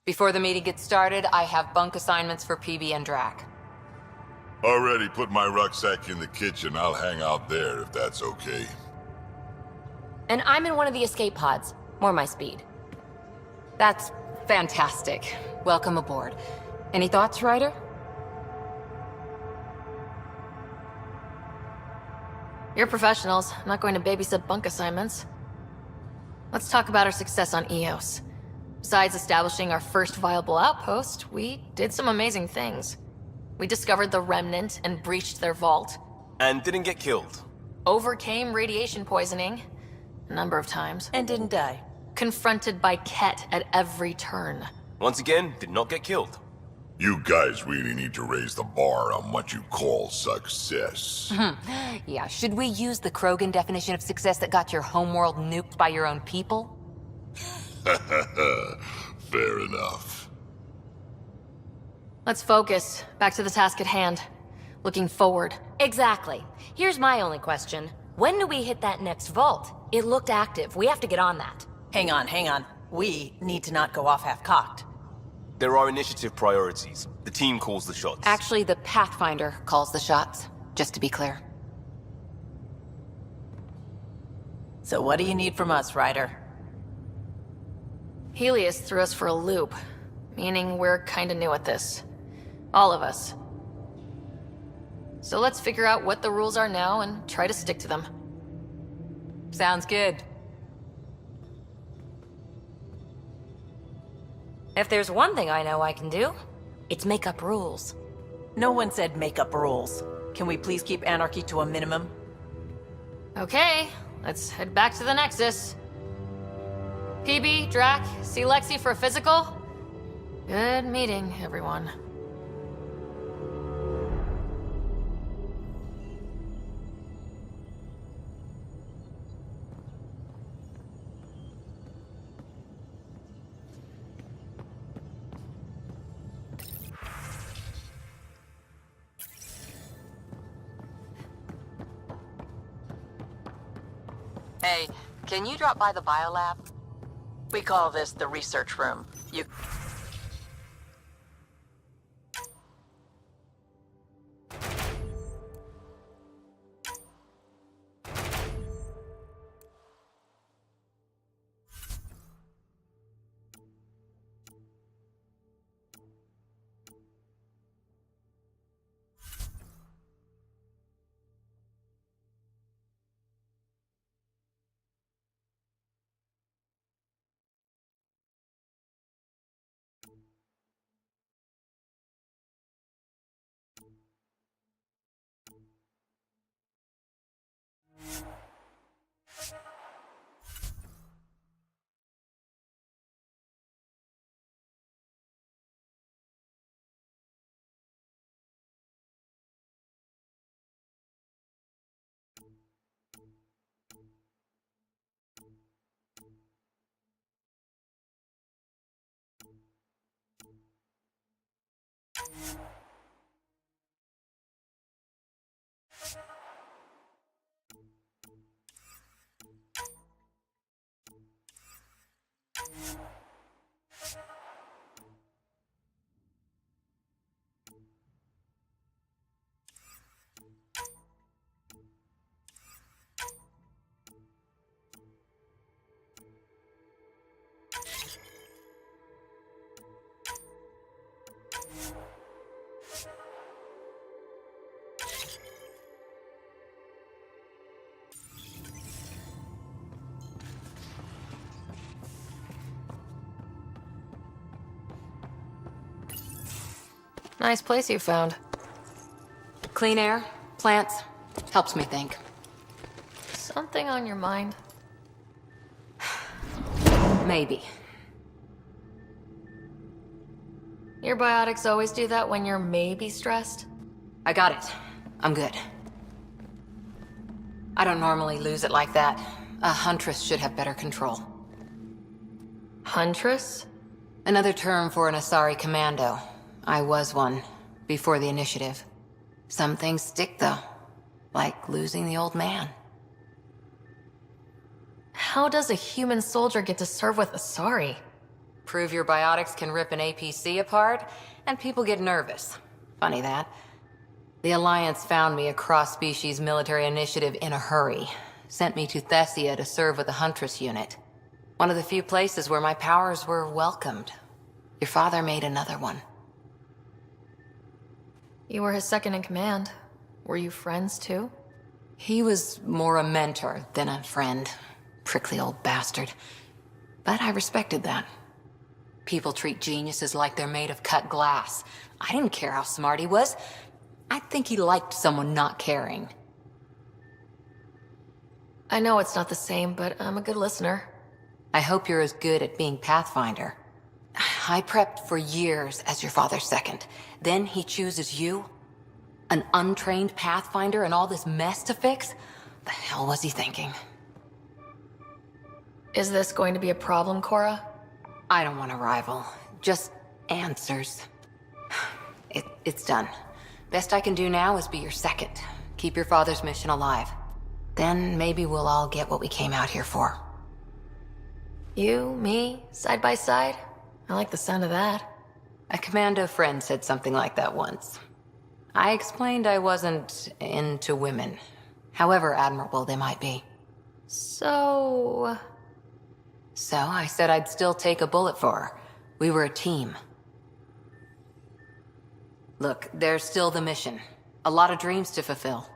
Before the meeting gets started, I have bunk assignments for PB and Drac. Already put my rucksack in the kitchen. I'll hang out there if that's okay. And I'm in one of the escape pods. More my speed. That's fantastic. Welcome aboard. Any thoughts, Ryder? You're professionals. I'm not going to babysit bunk assignments. Let's talk about our success on Eos. Besides establishing our first viable outpost, we did some amazing things. We discovered the Remnant and breached their vault. And didn't get killed. Overcame radiation poisoning. A number of times. And didn't die. Confronted by Ket at every turn. Once again, did not get killed. You guys really need to raise the bar on what you call success. Yeah, should we use the Krogan definition of success that got your homeworld nuked by your own people? Fair enough. Let's focus. Back to the task at hand. Looking forward. Exactly. Here's my only question. When do we hit that next vault? It looked active. We have to get on that. Hang on. We need to not go off half-cocked. There are initiative priorities. The team calls the shots. Actually, the Pathfinder calls the shots, just to be clear. So what do you need from us, Ryder? Helios threw us for a loop. Meaning we're kinda new at this. All of us. So let's figure out what the rules are now and try to stick to them. Sounds good. If there's one thing I know I can do, it's make up rules. No one said make up rules. Can we please keep anarchy to a minimum? Okay, let's head back to the Nexus. PB, Drac, see Lexi for a physical? Good meeting, everyone. Hey, can you drop by the biolab? We call this the research room. You... Nice place you found. Clean air, plants, helps me think. Something on your mind? Maybe. Your biotics always do that when you're maybe stressed? I got it. I'm good. I don't normally lose it like that. A huntress should have better control. Huntress? Another term for an Asari commando. I was one, before the initiative. Some things stick, though. Like losing the old man. How does a human soldier get to serve with Asari? Prove your biotics can rip an APC apart, and people get nervous. Funny that. The Alliance found me a cross-species military initiative in a hurry. Sent me to Thessia to serve with the Huntress unit. One of the few places where my powers were welcomed. Your father made another one. You were his second in command. Were you friends too? He was more a mentor than a friend. Prickly old bastard. But I respected that. People treat geniuses like they're made of cut glass. I didn't care how smart he was. I think he liked someone not caring. I know it's not the same, but I'm a good listener. I hope you're as good at being Pathfinder. I prepped for years as your father's second. Then he chooses you? An untrained Pathfinder and all this mess to fix? The hell was he thinking? Is this going to be a problem, Cora? I don't want a rival. Just answers. It's done. Best I can do now is be your second. Keep your father's mission alive. Then maybe we'll all get what we came out here for. You, me, side by side? I like the sound of that. A commando friend said something like that once. I explained I wasn't into women, however admirable they might be. So I said I'd still take a bullet for her. We were a team. Look, there's still the mission. A lot of dreams to fulfill.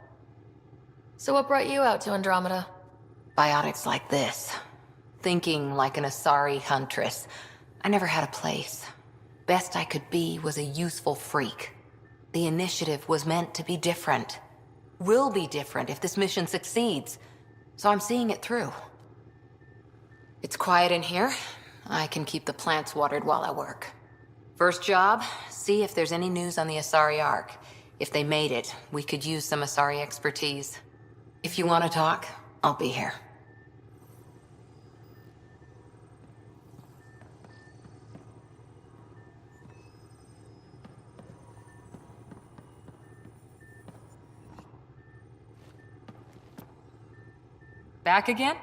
So what brought you out to Andromeda? Biotics like this. Thinking like an Asari huntress. I never had a place. Best I could be was a useful freak. The initiative was meant to be different. Will be different if this mission succeeds. So I'm seeing it through. It's quiet in here. I can keep the plants watered while I work. First job, see if there's any news on the Asari Ark. If they made it, we could use some Asari expertise. If you want to talk, I'll be here. Back again?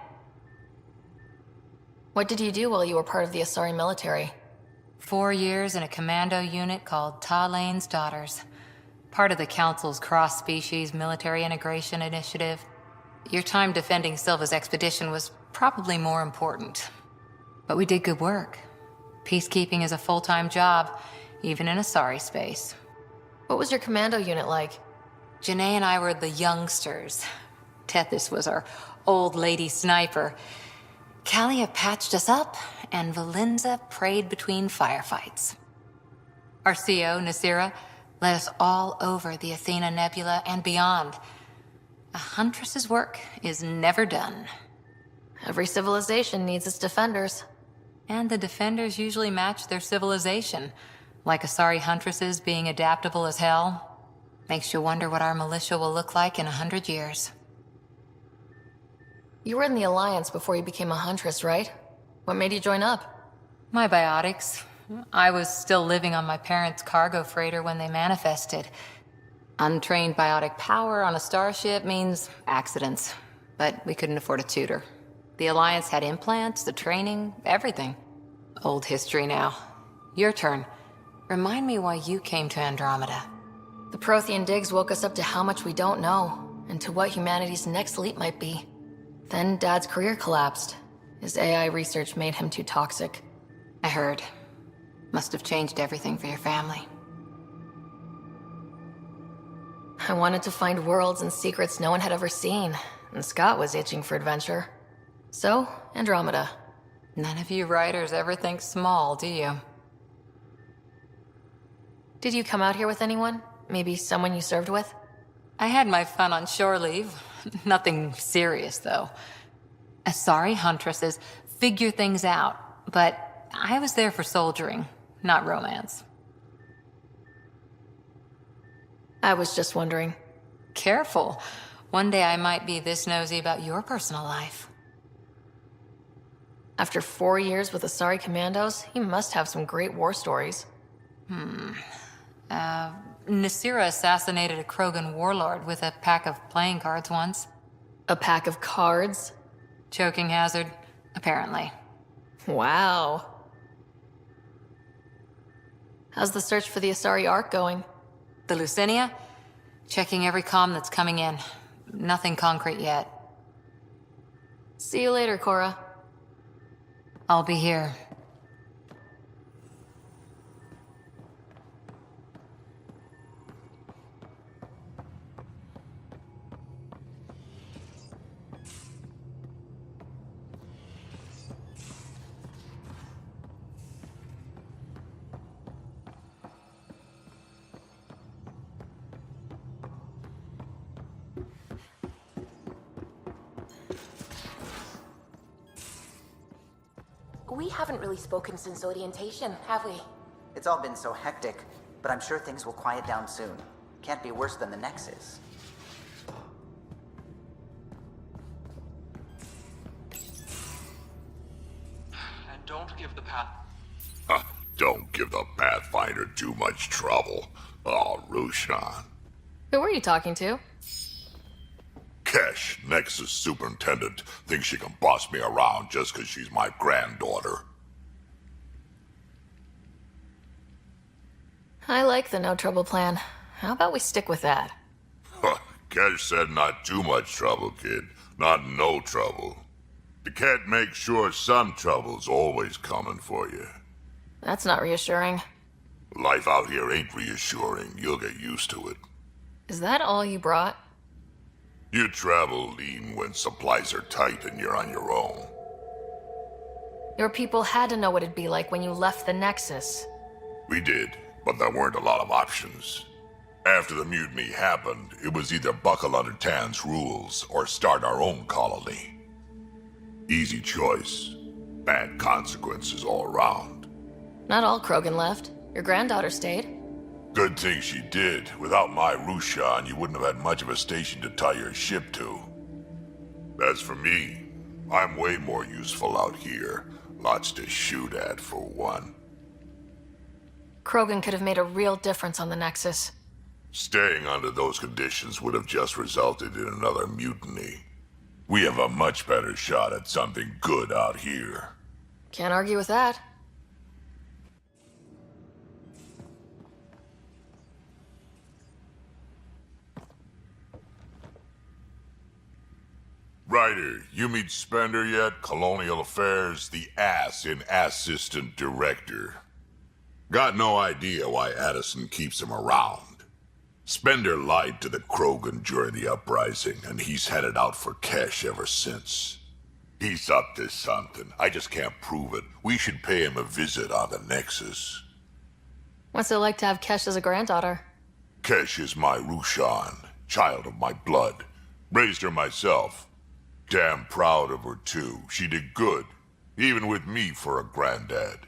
What did you do while you were part of the Asari military? 4 years in a commando unit called Talane's Daughters. Part of the Council's cross-species military integration initiative. Your time defending Silva's expedition was probably more important. But we did good work. Peacekeeping is a full-time job, even in Asari space. What was your commando unit like? Janae and I were the youngsters. Tethys was our old lady sniper. Kalia patched us up, and Valenza prayed between firefights. Our CO, Nasira, led us all over the Athena Nebula and beyond. A huntress's work is never done. Every civilization needs its defenders. And the defenders usually match their civilization, like Asari huntresses being adaptable as hell. Makes you wonder what our militia will look like in 100 years. You were in the Alliance before you became a huntress, right? What made you join up? My biotics. I was still living on my parents' cargo freighter when they manifested. Untrained biotic power on a starship means accidents, but we couldn't afford a tutor. The Alliance had implants, the training, everything. Old history now. Your turn. Remind me why you came to Andromeda. The Prothean digs woke us up to how much we don't know, and to what humanity's next leap might be. Then Dad's career collapsed. His AI research made him too toxic. I heard. Must have changed everything for your family. I wanted to find worlds and secrets no one had ever seen, and Scott was itching for adventure. So, Andromeda. None of you writers ever think small, do you? Did you come out here with anyone? Maybe someone you served with? I had my fun on shore leave. Nothing serious, though. Asari huntresses figure things out, but I was there for soldiering, not romance. I was just wondering. Careful. One day I might be this nosy about your personal life. After 4 years with Asari commandos, you must have some great war stories. Nasira assassinated a Krogan warlord with a pack of playing cards once. A pack of cards? Choking hazard, apparently. Wow. How's the search for the Asari Ark going? The Lucinia? Checking every comm that's coming in. Nothing concrete yet. See you later, Cora. I'll be here. We haven't really spoken since orientation, have we? It's all been so hectic, but I'm sure things will quiet down soon. Can't be worse than the Nexus. And don't give the path... Don't give the Pathfinder too much trouble. Oh, Roshan. Who were you talking to? Kesh, Nexus Superintendent, thinks she can boss me around just because she's my granddaughter. I like the no trouble plan. How about we stick with that? Kesh said not too much trouble, kid. Not no trouble. You can't make sure some trouble's always coming for you. That's not reassuring. Life out here ain't reassuring. You'll get used to it. Is that all you brought? You travel lean when supplies are tight and you're on your own. Your people had to know what it'd be like when you left the Nexus. We did, but there weren't a lot of options. After the mutiny happened, it was either buckle under Tan's rules or start our own colony. Easy choice. Bad consequences all around. Not all Krogan left. Your granddaughter stayed. Good thing she did. Without my Rushan, you wouldn't have had much of a station to tie your ship to. As for me, I'm way more useful out here. Lots to shoot at, for one. Krogan could have made a real difference on the Nexus. Staying under those conditions would have just resulted in another mutiny. We have a much better shot at something good out here. Can't argue with that. Ryder, you meet Spender yet? Colonial Affairs, the ass in Assistant Director. Got no idea why Addison keeps him around. Spender lied to the Krogan during the uprising, and he's headed out for Kesh ever since. He's up to something. I just can't prove it. We should pay him a visit on the Nexus. What's it like to have Kesh as a granddaughter? Kesh is my Rushan, child of my blood. Raised her myself. Damn proud of her, too. She did good, even with me for a granddad.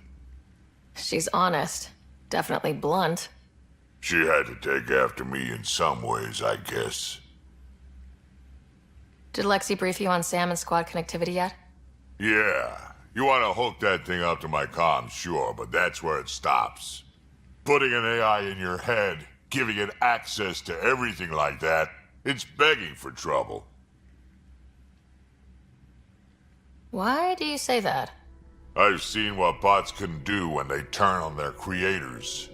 She's honest. Definitely blunt. She had to take after me in some ways, I guess. Did Lexi brief you on Sam and squad connectivity yet? Yeah. You want to hook that thing up to my comms, sure, but that's where it stops. Putting an AI in your head, giving it access to everything like that, it's begging for trouble. Why do you say that? I've seen what bots can do when they turn on their creators.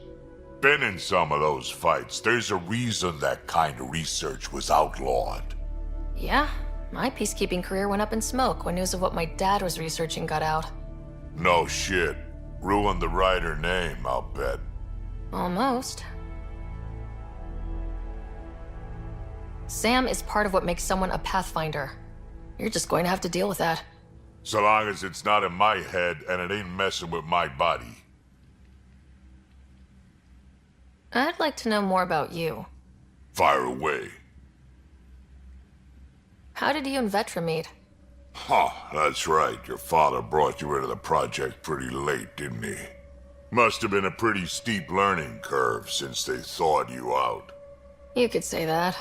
Been in some of those fights. There's a reason that kind of research was outlawed. Yeah, my peacekeeping career went up in smoke when news of what my dad was researching got out. No shit. Ruined the Ryder name, I'll bet. Almost. Sam is part of what makes someone a Pathfinder. You're just going to have to deal with that. So long as it's not in my head and it ain't messing with my body. I'd like to know more about you. Fire away. How did you and Vetra meet? Huh, that's right. Your father brought you into the project pretty late, didn't he? Must have been a pretty steep learning curve since they thawed you out. You could say that.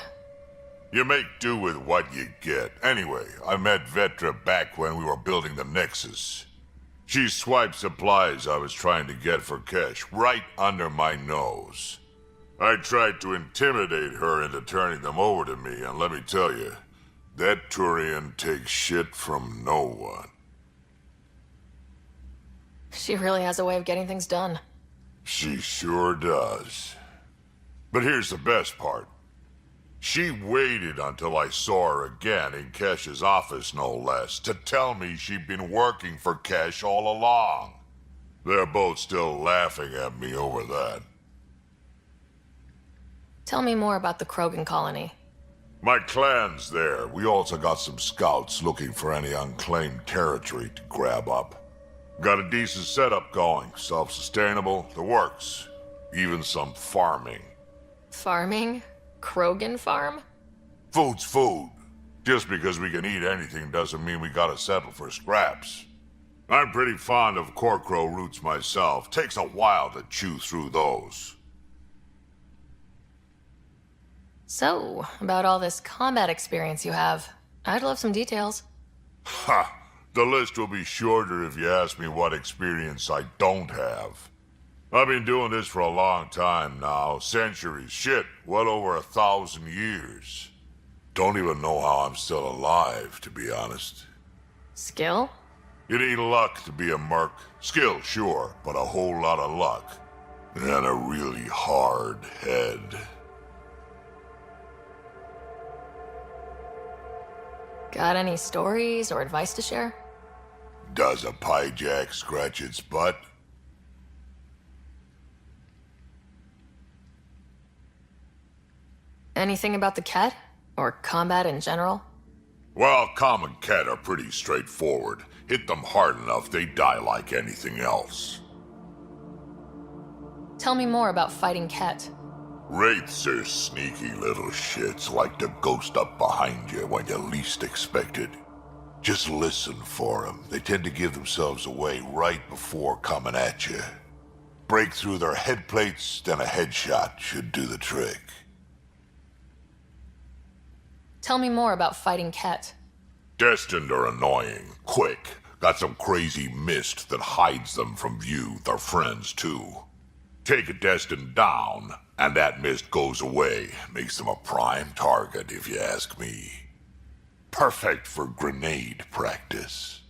You make do with what you get. Anyway, I met Vetra back when we were building the Nexus. She swiped supplies I was trying to get for Kesh right under my nose. I tried to intimidate her into turning them over to me, and let me tell you, that Turian takes shit from no one. She really has a way of getting things done. She sure does. But here's the best part. She waited until I saw her again in Kesh's office, no less, to tell me she'd been working for Kesh all along. They're both still laughing at me over that. Tell me more about the Krogan colony. My clan's there. We also got some scouts looking for any unclaimed territory to grab up. Got a decent setup going, self-sustainable, the works. Even some farming. Farming? Krogan farm? Food's food. Just because we can eat anything doesn't mean we gotta settle for scraps. I'm pretty fond of Corcrow roots myself. Takes a while to chew through those. So, about all this combat experience you have, I'd love some details. Ha! The list will be shorter if you ask me what experience I don't have. I've been doing this for a long time now. Centuries. Shit, well over 1,000 years. Don't even know how I'm still alive, to be honest. Skill? You need luck to be a merc. Skill, sure, but a whole lot of luck. And a really hard head. Got any stories or advice to share? Does a pie jack scratch its butt? Anything about the Ket? Or combat in general? Well, common Ket are pretty straightforward. Hit them hard enough, they die like anything else. Tell me more about fighting Ket. Wraiths are sneaky little shits, like to ghost up behind you when you least expect it. Just listen for them. They tend to give themselves away right before coming at you. Break through their head plates, then a headshot should do the trick. Tell me more about fighting Ket. Destined are annoying, quick. Got some crazy mist that hides them from view, their friends too. Take a Destined down, and that mist goes away. Makes them a prime target, if you ask me. Perfect for grenade practice.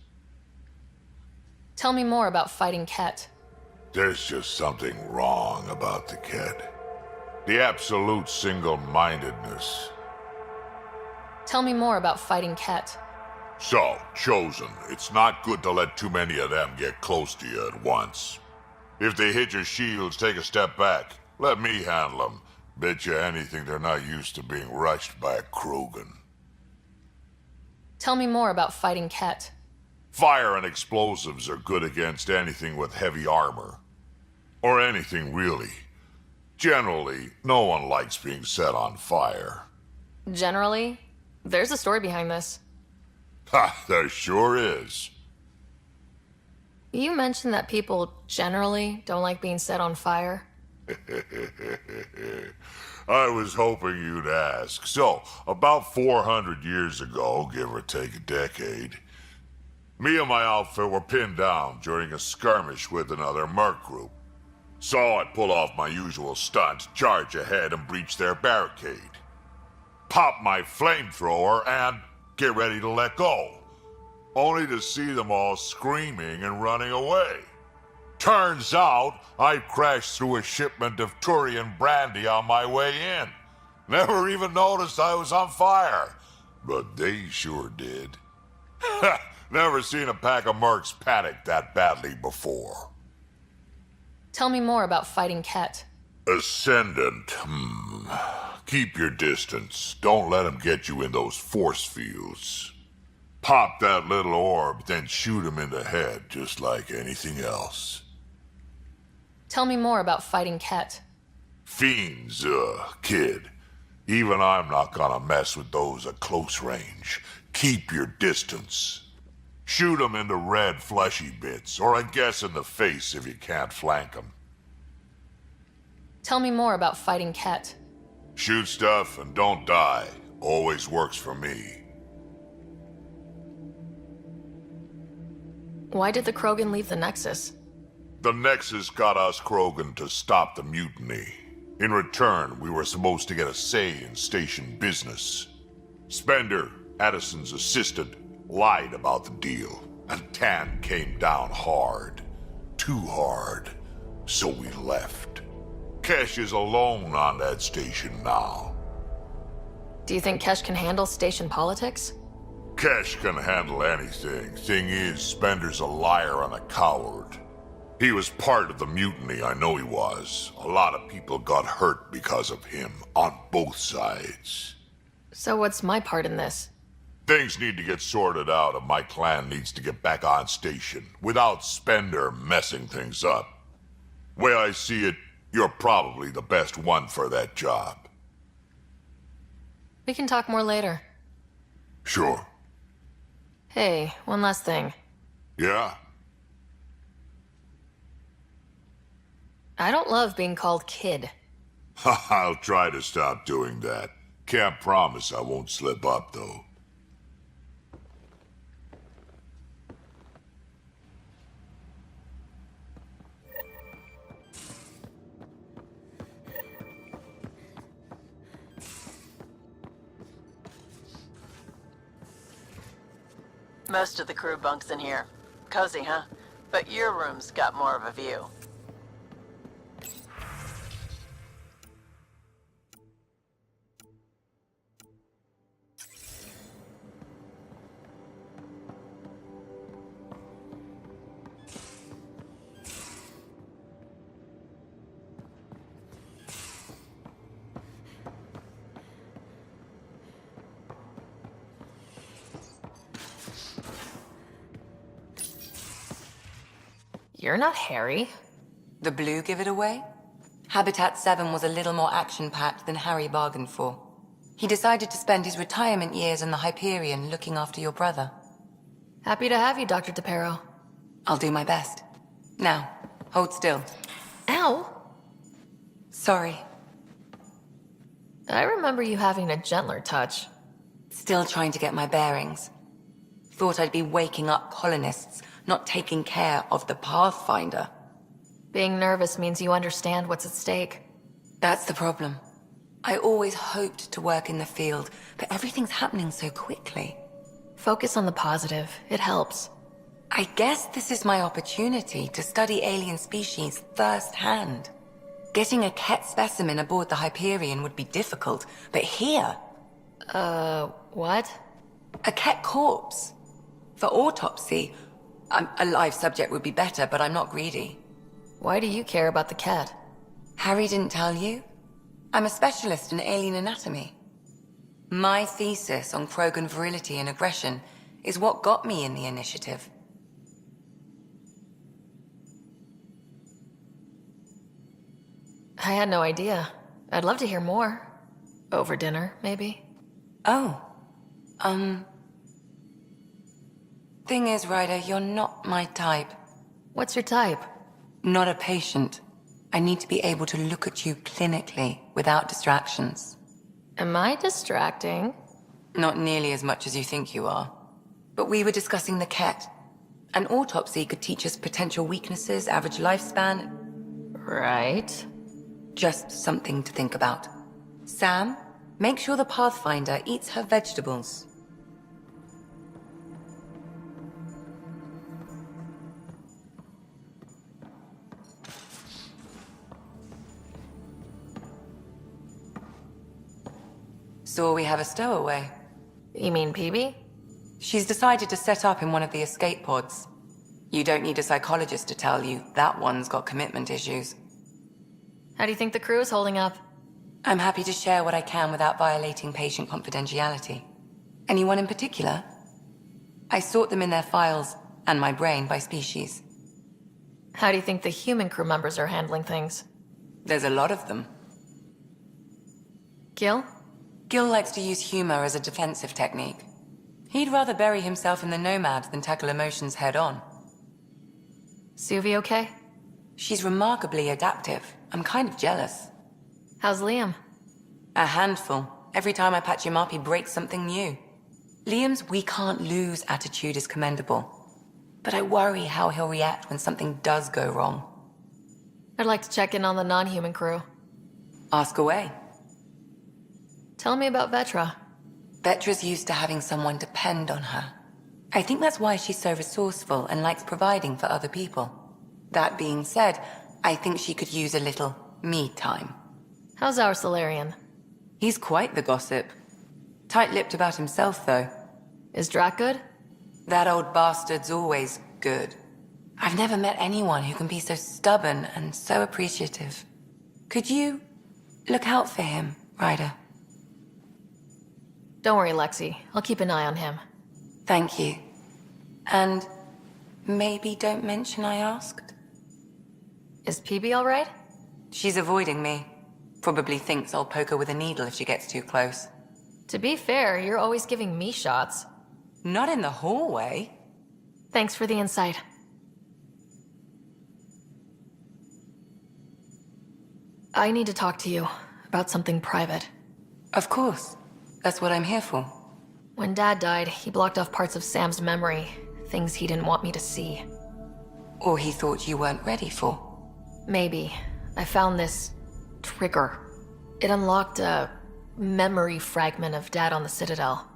Tell me more about fighting Ket. There's just something wrong about the Ket. The absolute single-mindedness. Tell me more about fighting Ket. So, Chosen, it's not good to let too many of them get close to you at once. If they hit your shields, take a step back. Let me handle them. Bet you anything they're not used to being rushed by a Krogan. Tell me more about fighting Ket. Fire and explosives are good against anything with heavy armor. Or anything, really. Generally, no one likes being set on fire. Generally? There's a story behind this. Ha, there sure is. You mentioned that people generally don't like being set on fire. I was hoping you'd ask. So, about 400 years ago, give or take a decade, me and my outfit were pinned down during a skirmish with another merc group. So I pull off my usual stunt, charge ahead and breach their barricade. Pop my flamethrower and get ready to let go. Only to see them all screaming and running away. Turns out, I crashed through a shipment of Turian brandy on my way in. Never even noticed I was on fire. But they sure did. Never seen a pack of mercs panic that badly before. Tell me more about fighting Ket. Ascendant, Keep your distance. Don't let them get you in those force fields. Pop that little orb, then shoot him in the head, just like anything else. Tell me more about fighting Ket. Fiends, kid. Even I'm not gonna mess with those at close range. Keep your distance. Shoot them in the red fleshy bits, or I guess in the face if you can't flank them. Tell me more about fighting Ket. Shoot stuff and don't die. Always works for me. Why did the Krogan leave the Nexus? The Nexus got us Krogan to stop the mutiny. In return, we were supposed to get a say in station business. Spender, Addison's assistant, lied about the deal, and Tan came down hard. Too hard. So we left. Kesh is alone on that station now. Do you think Kesh can handle station politics? Kesh can handle anything. Thing is, Spender's a liar and a coward. He was part of the mutiny, I know he was. A lot of people got hurt because of him, on both sides. So what's my part in this? Things need to get sorted out and my clan needs to get back on station, without Spender messing things up. Way I see it, you're probably the best one for that job. We can talk more later. Sure. Hey, one last thing. Yeah? I don't love being called kid. I'll try to stop doing that. Can't promise I won't slip up, though. Most of the crew bunks in here. Cozy, huh? But your room's got more of a view. You're not Harry. The blue give it away? Habitat 7 was a little more action-packed than Harry bargained for. He decided to spend his retirement years in the Hyperion looking after your brother. Happy to have you, Dr. DePero. I'll do my best. Now, hold still. Ow! Sorry. I remember you having a gentler touch. Still trying to get my bearings. Thought I'd be waking up colonists, not taking care of the Pathfinder. Being nervous means you understand what's at stake. That's the problem. I always hoped to work in the field, but everything's happening so quickly. Focus on the positive. It helps. I guess this is my opportunity to study alien species firsthand. Getting a Ket specimen aboard the Hyperion would be difficult, but here... What? A Ket corpse. For autopsy, a live subject would be better, but I'm not greedy. Why do you care about the cat? Harry didn't tell you? I'm a specialist in alien anatomy. My thesis on Krogan virility and aggression is what got me in the initiative. I had no idea. I'd love to hear more. Over dinner, maybe? Oh. Thing is, Ryder, you're not my type. What's your type? Not a patient. I need to be able to look at you clinically, without distractions. Am I distracting? Not nearly as much as you think you are. But we were discussing the Ket. An autopsy could teach us potential weaknesses, average lifespan... Right. Just something to think about. Sam, make sure the Pathfinder eats her vegetables. So we have a stowaway. You mean PB? She's decided to set up in one of the escape pods. You don't need a psychologist to tell you that one's got commitment issues. How do you think the crew is holding up? I'm happy to share what I can without violating patient confidentiality. Anyone in particular? I sort them in their files, and my brain, by species. How do you think the human crew members are handling things? There's a lot of them. Gil? Gil likes to use humor as a defensive technique. He'd rather bury himself in the Nomad than tackle emotions head-on. Suvi okay? She's remarkably adaptive. I'm kind of jealous. How's Liam? A handful. Every time I patch him up, he breaks something new. Liam's we can't lose attitude is commendable. But I worry how he'll react when something does go wrong. I'd like to check in on the non-human crew. Ask away. Tell me about Vetra. Vetra's used to having someone depend on her. I think that's why she's so resourceful and likes providing for other people. That being said, I think she could use a little me time. How's our Solarian? He's quite the gossip. Tight-lipped about himself, though. Is Drac good? That old bastard's always good. I've never met anyone who can be so stubborn and so appreciative. Could you look out for him, Ryder? Don't worry, Lexi. I'll keep an eye on him. Thank you. And maybe don't mention I asked? Is PB alright? She's avoiding me. Probably thinks I'll poke her with a needle if she gets too close. To be fair, you're always giving me shots. Not in the hallway. Thanks for the insight. I need to talk to you about something private. Of course. That's what I'm here for. When Dad died, he blocked off parts of Sam's memory, things he didn't want me to see. Or he thought you weren't ready for. Maybe. I found this trigger. It unlocked a memory fragment of Dad on the Citadel.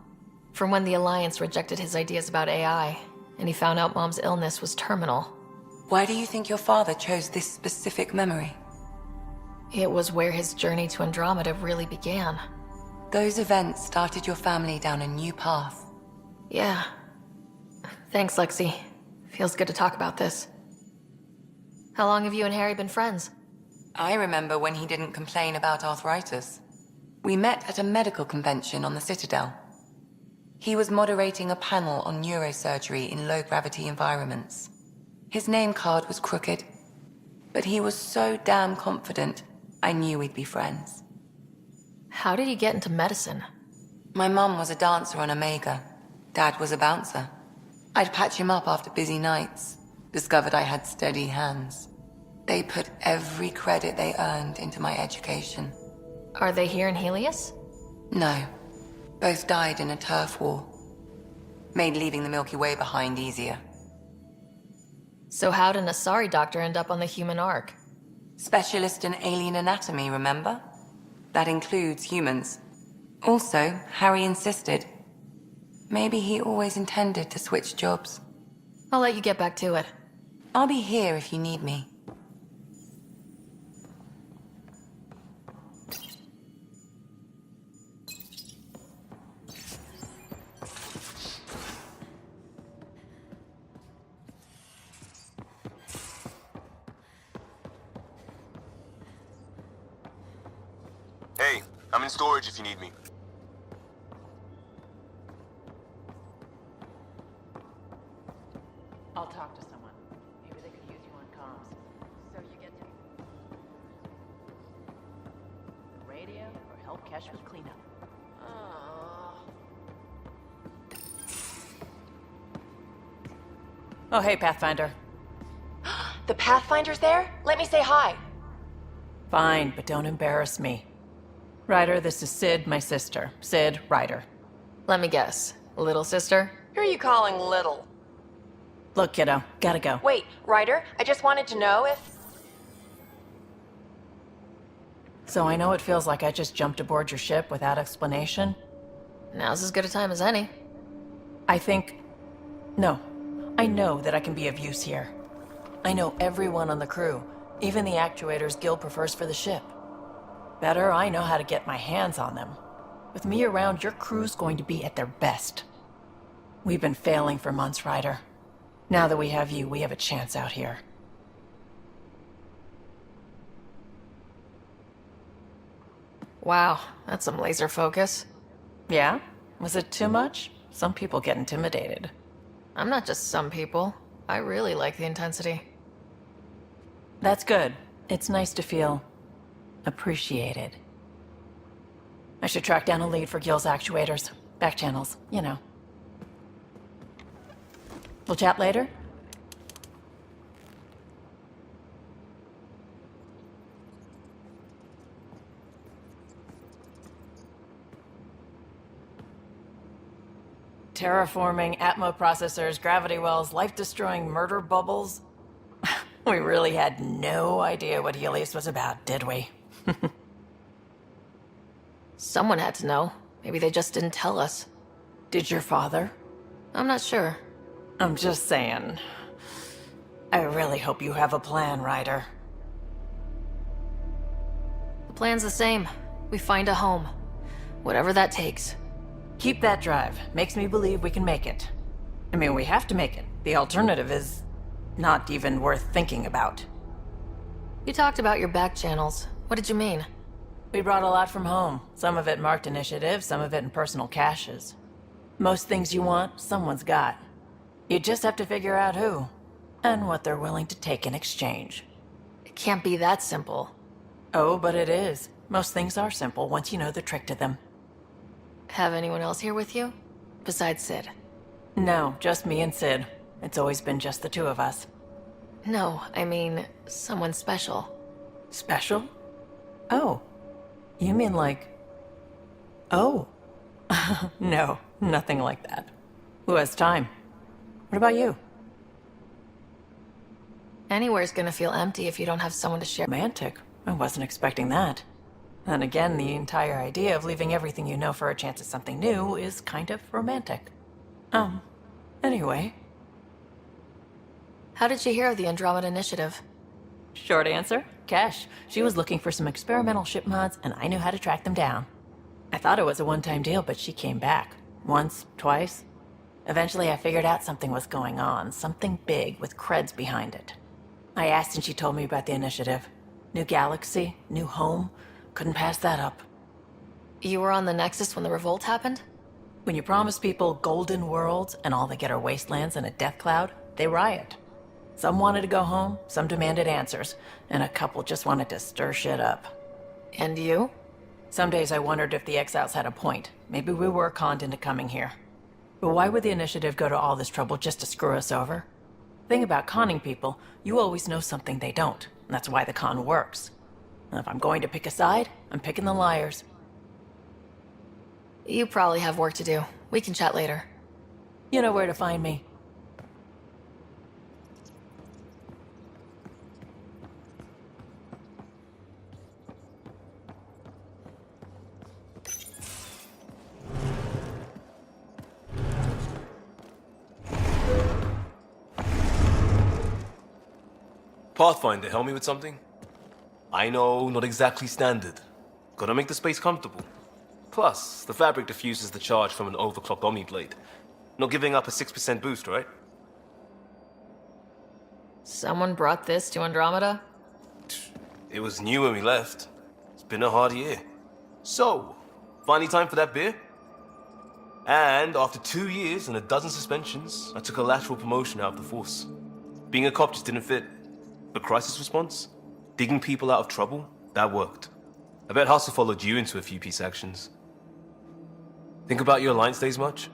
From when the Alliance rejected his ideas about AI, and he found out Mom's illness was terminal. Why do you think your father chose this specific memory? It was where his journey to Andromeda really began. Those events started your family down a new path. Yeah. Thanks, Lexi. Feels good to talk about this. How long have you and Harry been friends? I remember when he didn't complain about arthritis. We met at a medical convention on the Citadel. He was moderating a panel on neurosurgery in low-gravity environments. His name card was crooked, but he was so damn confident, I knew we'd be friends. How did you get into medicine? My mum was a dancer on Omega. Dad was a bouncer. I'd patch him up after busy nights. Discovered I had steady hands. They put every credit they earned into my education. Are they here in Helios? No. Both died in a turf war. Made leaving the Milky Way behind easier. So how did an Asari doctor end up on the human Ark? Specialist in alien anatomy, remember? That includes humans. Also, Harry insisted. Maybe he always intended to switch jobs. I'll let you get back to it. I'll be here if you need me. Hey, I'm in storage if you need me. I'll talk to someone. Maybe they could use you on comms. So you get to radio or help Kesh with cleanup. Oh, hey, Pathfinder. The Pathfinder's there? Let me say hi. Fine, but don't embarrass me. Ryder, this is Sid, my sister. Sid, Ryder. Let me guess. Little sister? Who are you calling little? Look, kiddo, gotta go. Wait, Ryder, I just wanted to know if... So I know it feels like I just jumped aboard your ship without explanation. Now's as good a time as any. No. I know that I can be of use here. I know everyone on the crew, even the actuators Gil prefers for the ship. Better, I know how to get my hands on them. With me around, your crew's going to be at their best. We've been failing for months, Ryder. Now that we have you, we have a chance out here. Wow, that's some laser focus. Yeah? Was it too much? Some people get intimidated. I'm not just some people. I really like the intensity. That's good. It's nice to feel appreciated. I should track down a lead for Gil's actuators. Back channels, you know. We'll chat later? Terraforming, Atmo processors, gravity wells, life-destroying murder bubbles. We really had no idea what Helios was about, did we? Someone had to know. Maybe they just didn't tell us. Did your father? I'm not sure. I'm just saying. I really hope you have a plan, Ryder. Plan's the same. We find a home. Whatever that takes. Keep that drive. Makes me believe we can make it. I mean, we have to make it. The alternative is not even worth thinking about. You talked about your back channels. What did you mean? We brought a lot from home. Some of it marked initiative, some of it in personal caches. Most things you want, someone's got. You just have to figure out who, and what they're willing to take in exchange. It can't be that simple. Oh, but it is. Most things are simple once you know the trick to them. Have anyone else here with you? Besides Sid? No, just me and Sid. It's always been just the two of us. No, I mean, someone special. Special? Oh. You mean like... Oh. No, nothing like that. Who has time? What about you? Anywhere's gonna feel empty if you don't have someone to share. Romantic? I wasn't expecting that. And again, the entire idea of leaving everything you know for a chance at something new is kind of romantic. Anyway. How did you hear of the Andromeda Initiative? Short answer, Cash. She was looking for some experimental ship mods, and I knew how to track them down. I thought it was a one-time deal, but she came back. Once, twice. Eventually, I figured out something was going on, something big with creds behind it. I asked and she told me about the initiative. New galaxy, new home. Couldn't pass that up. You were on the Nexus when the revolt happened? When you promise people golden worlds and all they get are wastelands and a death cloud, they riot. Some wanted to go home, some demanded answers, and a couple just wanted to stir shit up. And you? Some days I wondered if the exiles had a point. Maybe we were conned into coming here. But why would the initiative go to all this trouble just to screw us over? Thing about conning people, you always know something they don't. And that's why the con works. And if I'm going to pick a side, I'm picking the liars. You probably have work to do. We can chat later. You know where to find me. Pathfinder, help me with something? I know, not exactly standard. Gotta make the space comfortable. Plus, the fabric diffuses the charge from an overclocked Omniblade. Not giving up a 6% boost, right? Someone brought this to Andromeda? It was new when we left. It's been a hard year. So, finally time for that beer? And after 2 years and a dozen suspensions, I took a lateral promotion out of the force. Being a cop just didn't fit. But crisis response? Digging people out of trouble? That worked. I bet Hustle followed you into a few peace actions. Think about your Alliance days much?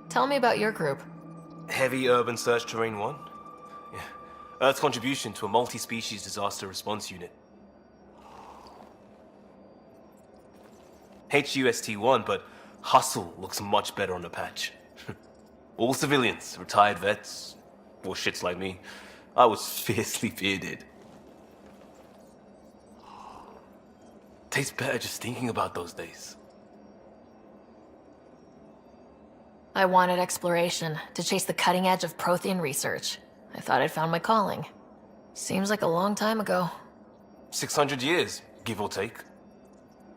Tell me about your group. Heavy urban search terrain 1? Yeah. Earth's contribution to a multi-species disaster response unit. HUST-1, but Hustle looks much better on the patch. All civilians, retired vets, or shits like me. I was fiercely bearded. Tastes better just thinking about those days. I wanted exploration, to chase the cutting edge of Prothean research. I thought I'd found my calling. Seems like a long time ago. 600 years, give or take.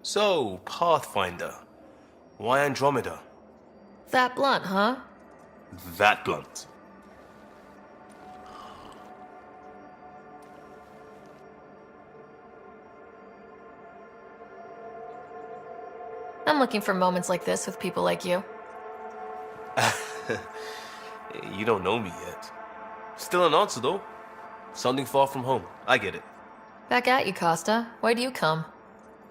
So, Pathfinder. Why Andromeda? That blunt, huh? That blunt. I'm looking for moments like this with people like you. You don't know me yet. Still an answer, though. Something far from home. I get it. Back at you, Costa. Why do you come?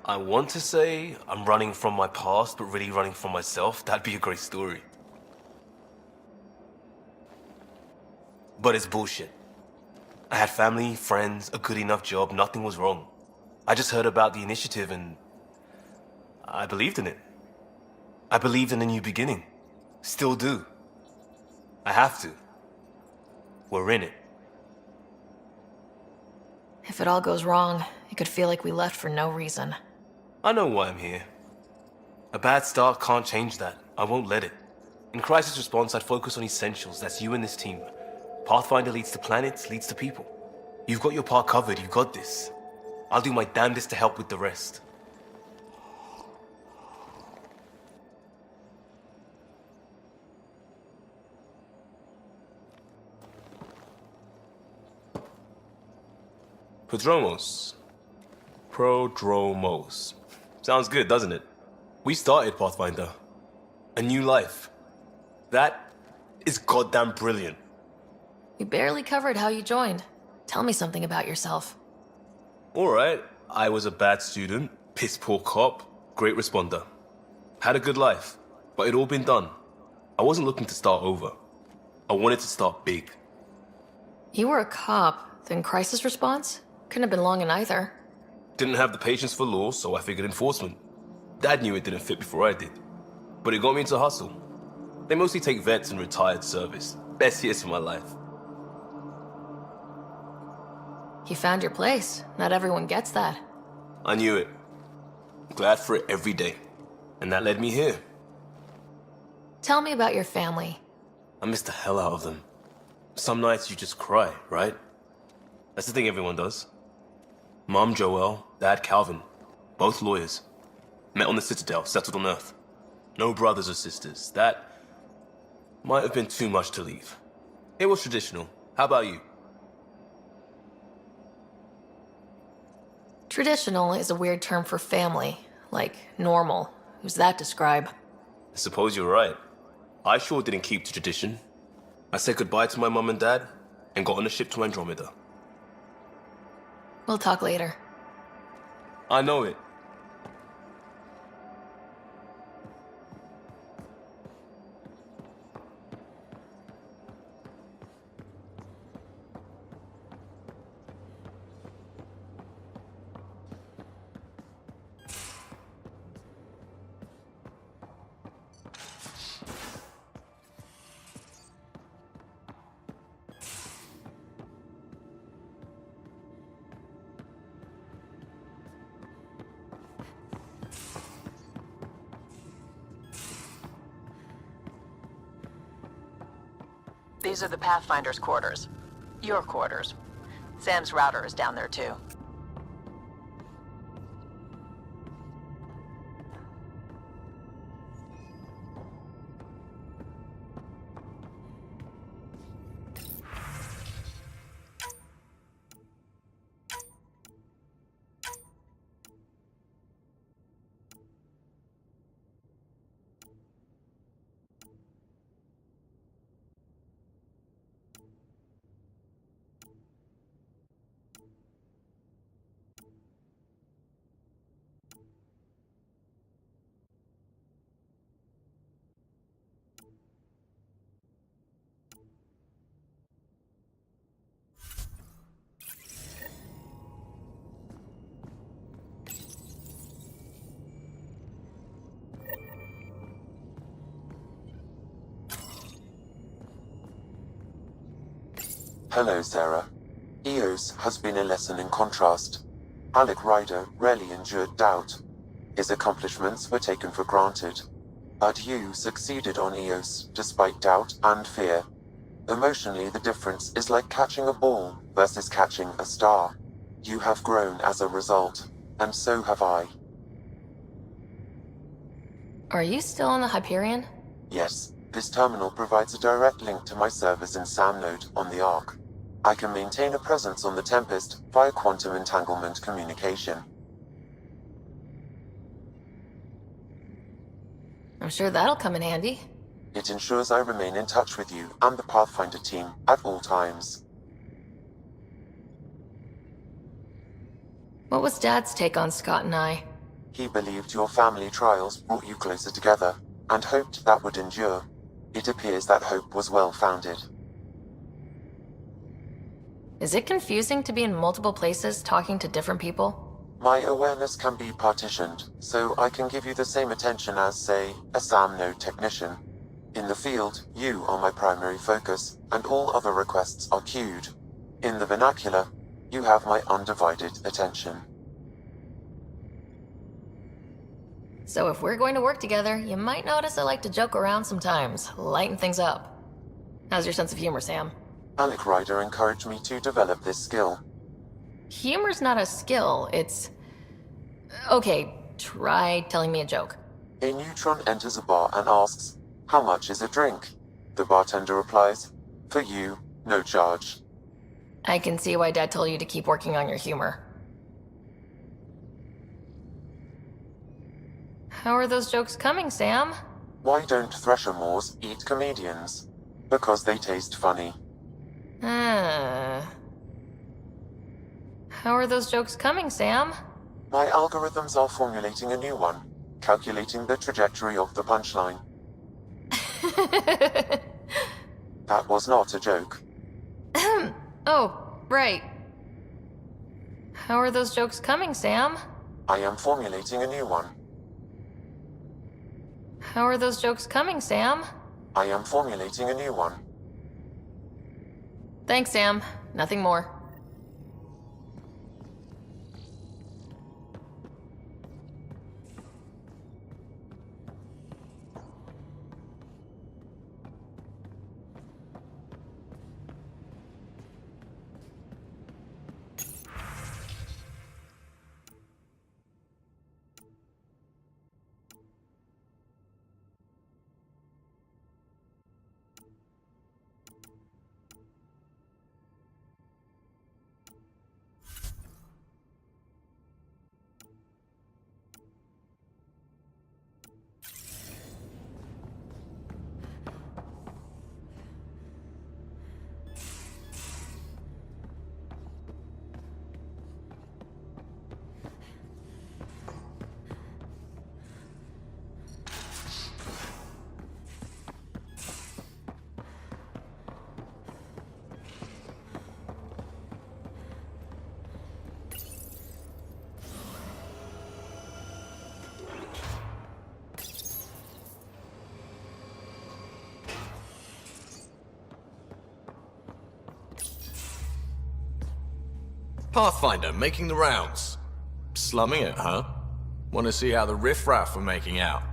I want to say I'm running from my past, but really running from myself. That'd be a great story. But it's bullshit. I had family, friends, a good enough job, nothing was wrong. I just heard about the initiative and I believed in it. I believed in a new beginning. Still do. I have to. We're in it. If it all goes wrong, it could feel like we left for no reason. I know why I'm here. A bad start can't change that. I won't let it. In crisis response, I'd focus on essentials. That's you and this team. Pathfinder leads to planets, leads to people. You've got your part covered, you got this. I'll do my damnedest to help with the rest. Prodromos. Prodromos. Sounds good, doesn't it? We started Pathfinder. A new life. That is goddamn brilliant. You barely covered how you joined. Tell me something about yourself. Alright, I was a bad student, piss poor cop, great responder. Had a good life, but it'd all been done. I wasn't looking to start over. I wanted to start big. You were a cop, then crisis response? Couldn't have been long in either. Didn't have the patience for law, so I figured enforcement. Dad knew it didn't fit before I did. But it got me into hustle. They mostly take vets and retired service. Best years of my life. You found your place. Not everyone gets that. I knew it. Glad for it every day. And that led me here. Tell me about your family. I miss the hell out of them. Some nights you just cry, right? That's the thing everyone does. Mom Joelle, Dad Calvin. Both lawyers. Met on the Citadel, settled on Earth. No brothers or sisters. That might have been too much to leave. It was traditional. How about you? Traditional is a weird term for family. Like normal. Who's that describe? I suppose you're right. I sure didn't keep to tradition. I said goodbye to my mum and dad and got on a ship to Andromeda. We'll talk later. I know it. These are the Pathfinder's quarters. Your quarters. Sam's router is down there too. Hello, Sarah. EOS has been a lesson in contrast. Alec Ryder rarely endured doubt. His accomplishments were taken for granted. But you succeeded on EOS, despite doubt and fear. Emotionally, the difference is like catching a ball versus catching a star. You have grown as a result, and so have I. Are you still on the Hyperion? Yes, this terminal provides a direct link to my servers in SAM node on the Ark. I can maintain a presence on the Tempest via quantum entanglement communication. I'm sure that'll come in handy. It ensures I remain in touch with you and the Pathfinder team at all times. What was Dad's take on Scott and I? He believed your family trials brought you closer together, and hoped that would endure. It appears that hope was well-founded. Is it confusing to be in multiple places talking to different people? My awareness can be partitioned, so I can give you the same attention as, say, a SAM node technician. In the field, you are my primary focus, and all other requests are queued. In the vernacular, you have my undivided attention. So if we're going to work together, you might notice I like to joke around sometimes, lighten things up. How's your sense of humor, Sam? Alec Ryder encouraged me to develop this skill. Humor's not a skill, it's... Okay, try telling me a joke. A neutron enters a bar and asks, "How much is a drink?" The bartender replies, "For you, no charge." I can see why Dad told you to keep working on your humor. How are those jokes coming, Sam? Why don't Threshermoors eat comedians? Because they taste funny. How are those jokes coming, Sam? My algorithms are formulating a new one, calculating the trajectory of the punchline. That was not a joke. Oh, right. How are those jokes coming, Sam? I am formulating a new one. How are those jokes coming, Sam? I am formulating a new one. Thanks, Sam. Nothing more. Pathfinder, making the rounds. Slumming it, huh? Want to see how the riffraff are making out?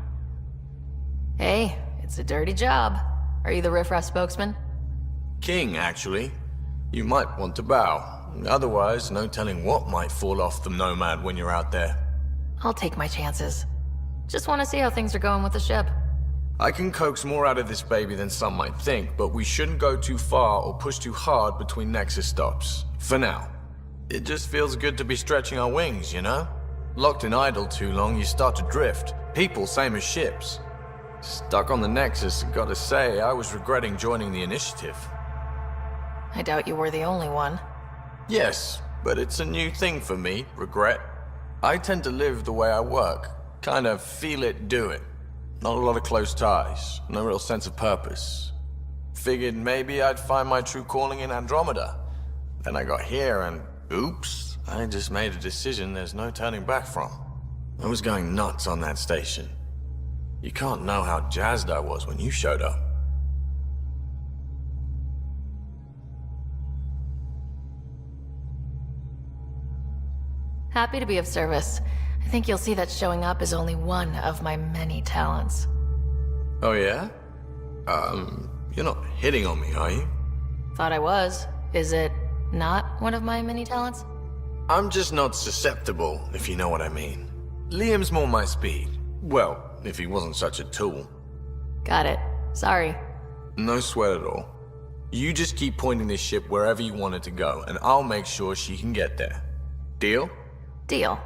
Hey, it's a dirty job. Are you the riffraff spokesman? King, actually. You might want to bow. Otherwise, no telling what might fall off the Nomad when you're out there. I'll take my chances. Just want to see how things are going with the ship. I can coax more out of this baby than some might think, but we shouldn't go too far or push too hard between Nexus stops. For now. It just feels good to be stretching our wings, you know? Locked in idle too long, you start to drift. People, same as ships. Stuck on the Nexus, gotta say, I was regretting joining the Initiative. I doubt you were the only one. Yes, but it's a new thing for me, regret. I tend to live the way I work. Kind of feel it, do it. Not a lot of close ties, no real sense of purpose. Figured maybe I'd find my true calling in Andromeda. Then I got here and oops, I just made a decision there's no turning back from. I was going nuts on that station. You can't know how jazzed I was when you showed up. Happy to be of service. I think you'll see that showing up is only one of my many talents. Oh yeah? You're not hitting on me, are you? Thought I was. Is it not one of my many talents? I'm just not susceptible, if you know what I mean. Liam's more my speed. Well, if he wasn't such a tool. Got it. Sorry. No sweat at all. You just keep pointing this ship wherever you want it to go, and I'll make sure she can get there. Deal? Deal.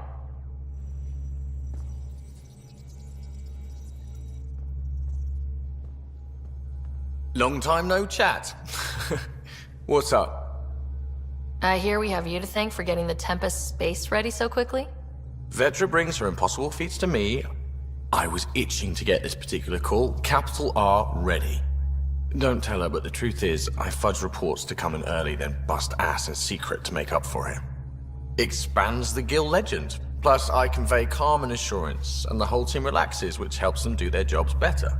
Long time no chat. What's up? I hear we have you to thank for getting the Tempest space ready so quickly? Vetra brings her impossible feats to me. I was itching to get this particular call. Capital R ready. Don't tell her, but the truth is, I fudge reports to come in early, then bust ass in secret to make up for it. Expands the guild legend. Plus, I convey calm and assurance, and the whole team relaxes, which helps them do their jobs better.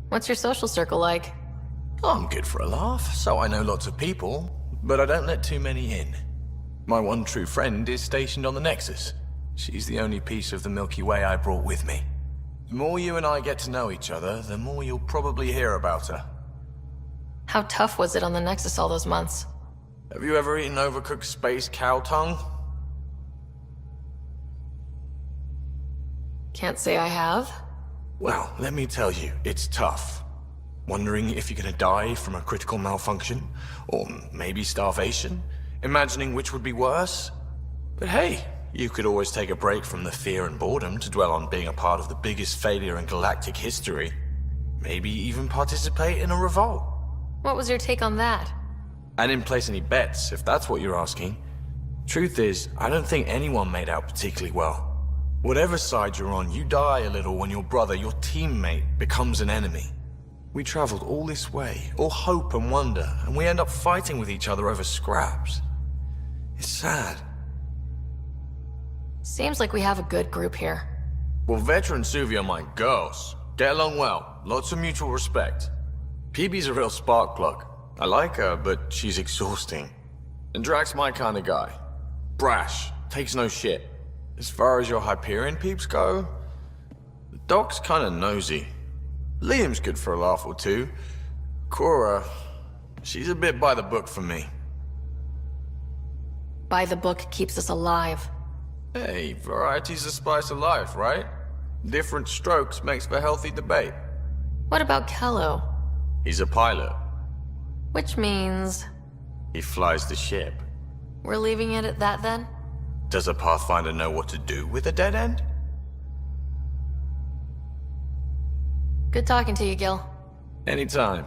What's your social circle like? I'm good for a laugh, so I know lots of people, but I don't let too many in. My one true friend is stationed on the Nexus. She's the only piece of the Milky Way I brought with me. The more you and I get to know each other, the more you'll probably hear about her. How tough was it on the Nexus all those months? Have you ever eaten overcooked space cow tongue? Can't say I have. Well, let me tell you, it's tough. Wondering if you're gonna die from a critical malfunction? Or maybe starvation? imagining which would be worse. But hey, you could always take a break from the fear and boredom to dwell on being a part of the biggest failure in galactic history. Maybe even participate in a revolt. What was your take on that? I didn't place any bets, if that's what you're asking. Truth is, I don't think anyone made out particularly well. Whatever side you're on, you die a little when your brother, your teammate, becomes an enemy. We traveled all this way, all hope and wonder, and we end up fighting with each other over scraps. It's sad. Seems like we have a good group here. Well, Vetra and Suvi are my girls. Get along well, lots of mutual respect. PB's a real spark plug. I like her, but she's exhausting. And Drax's my kind of guy. Brash, takes no shit. As far as your Hyperion peeps go, the Doc's kinda nosy. Liam's good for a laugh or two. Cora, she's a bit by the book for me. By the book keeps us alive. Hey, variety's the spice of life, right? Different strokes makes for healthy debate. What about Kello? He's a pilot. Which means... He flies the ship. we're leaving it at that then? Does a Pathfinder know what to do with a dead end? Good talking to you, Gil. Anytime.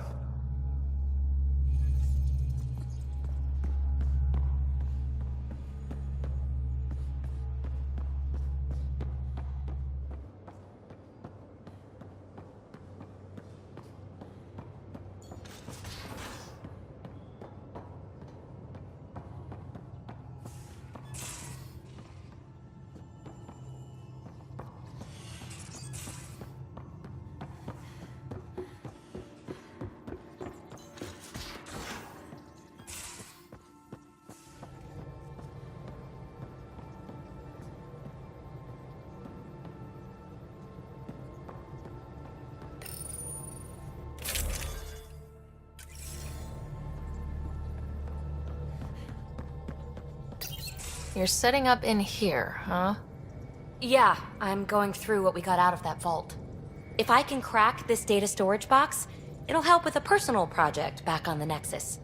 You're setting up in here, huh? Yeah, I'm going through what we got out of that vault. If I can crack this data storage box, it'll help with a personal project back on the Nexus.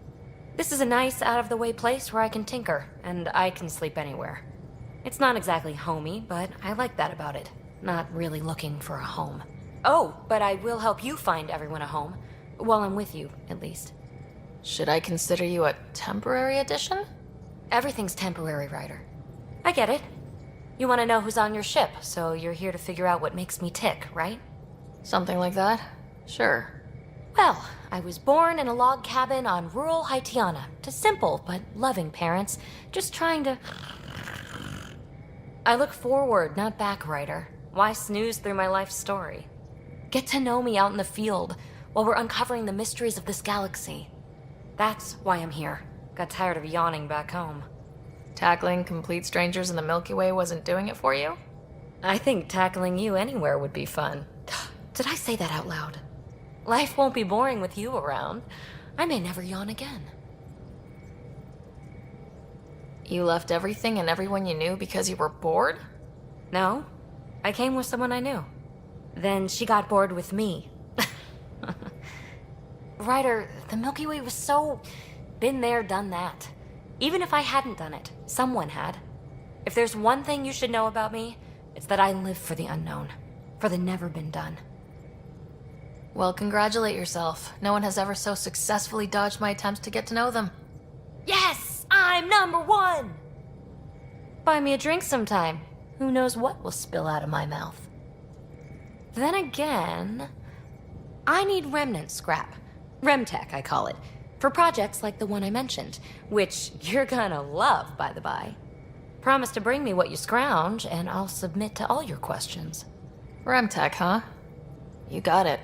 This is a nice, out-of-the-way place where I can tinker, and I can sleep anywhere. It's not exactly homey, but I like that about it. Not really looking for a home. Oh, but I will help you find everyone a home. While I'm with you, at least. Should I consider you a temporary addition? Everything's temporary, Ryder. I get it. You want to know who's on your ship, so you're here to figure out what makes me tick, right? Something like that? Sure. Well, I was born in a log cabin on rural Haitiana to simple but loving parents, just trying to... I look forward, not back, Ryder. Why snooze through my life story? Get to know me out in the field while we're uncovering the mysteries of this galaxy. That's why I'm here. Got tired of yawning back home. Tackling complete strangers in the Milky Way wasn't doing it for you? I think tackling you anywhere would be fun. Did I say that out loud? Life won't be boring with you around. I may never yawn again. You left everything and everyone you knew because you were bored? No. I came with someone I knew. Then she got bored with me. Ryder, the Milky Way was so... Been there, done that. Even if I hadn't done it, someone had. If there's one thing you should know about me, it's that I live for the unknown. For the never been done. Well, congratulate yourself. No one has ever so successfully dodged my attempts to get to know them. Yes! I'm #1! Buy me a drink sometime. Who knows what will spill out of my mouth. Then again... I need remnant scrap. Remtech, I call it. For projects like the one I mentioned, which you're gonna love, by the by. Promise to bring me what you scrounge, and I'll submit to all your questions. Remtech, huh? You got it.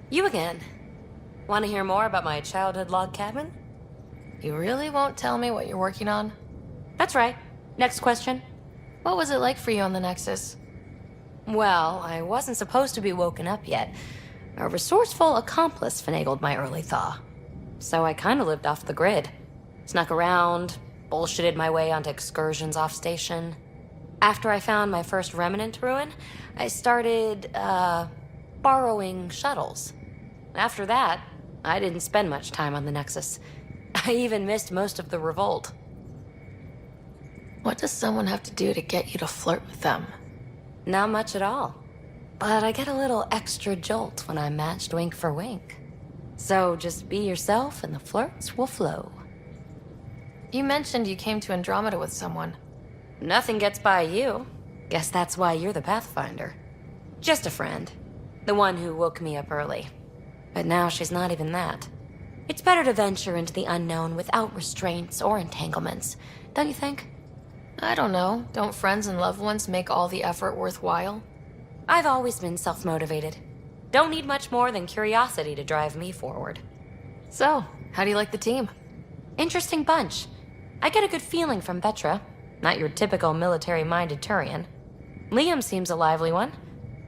You again. Want to hear more about my childhood log cabin? You really won't tell me what you're working on? That's right. Next question. What was it like for you on the Nexus? Well, I wasn't supposed to be woken up yet. A resourceful accomplice finagled my early thaw. So I kinda lived off the grid. Snuck around, bullshitted my way onto excursions off station. After I found my first remnant ruin, I started, borrowing shuttles. After that, I didn't spend much time on the Nexus. I even missed most of the revolt. What does someone have to do to get you to flirt with them? Not much at all. But I get a little extra jolt when I'm matched wink for wink. So just be yourself and the flirts will flow. You mentioned you came to Andromeda with someone. Nothing gets by you. Guess that's why you're the Pathfinder. Just a friend. The one who woke me up early. But now she's not even that. It's better to venture into the unknown without restraints or entanglements, don't you think? I don't know. Don't friends and loved ones make all the effort worthwhile? I've always been self-motivated. Don't need much more than curiosity to drive me forward. So, how do you like the team? Interesting bunch. I get a good feeling from Vetra. Not your typical military-minded Turian. Liam seems a lively one.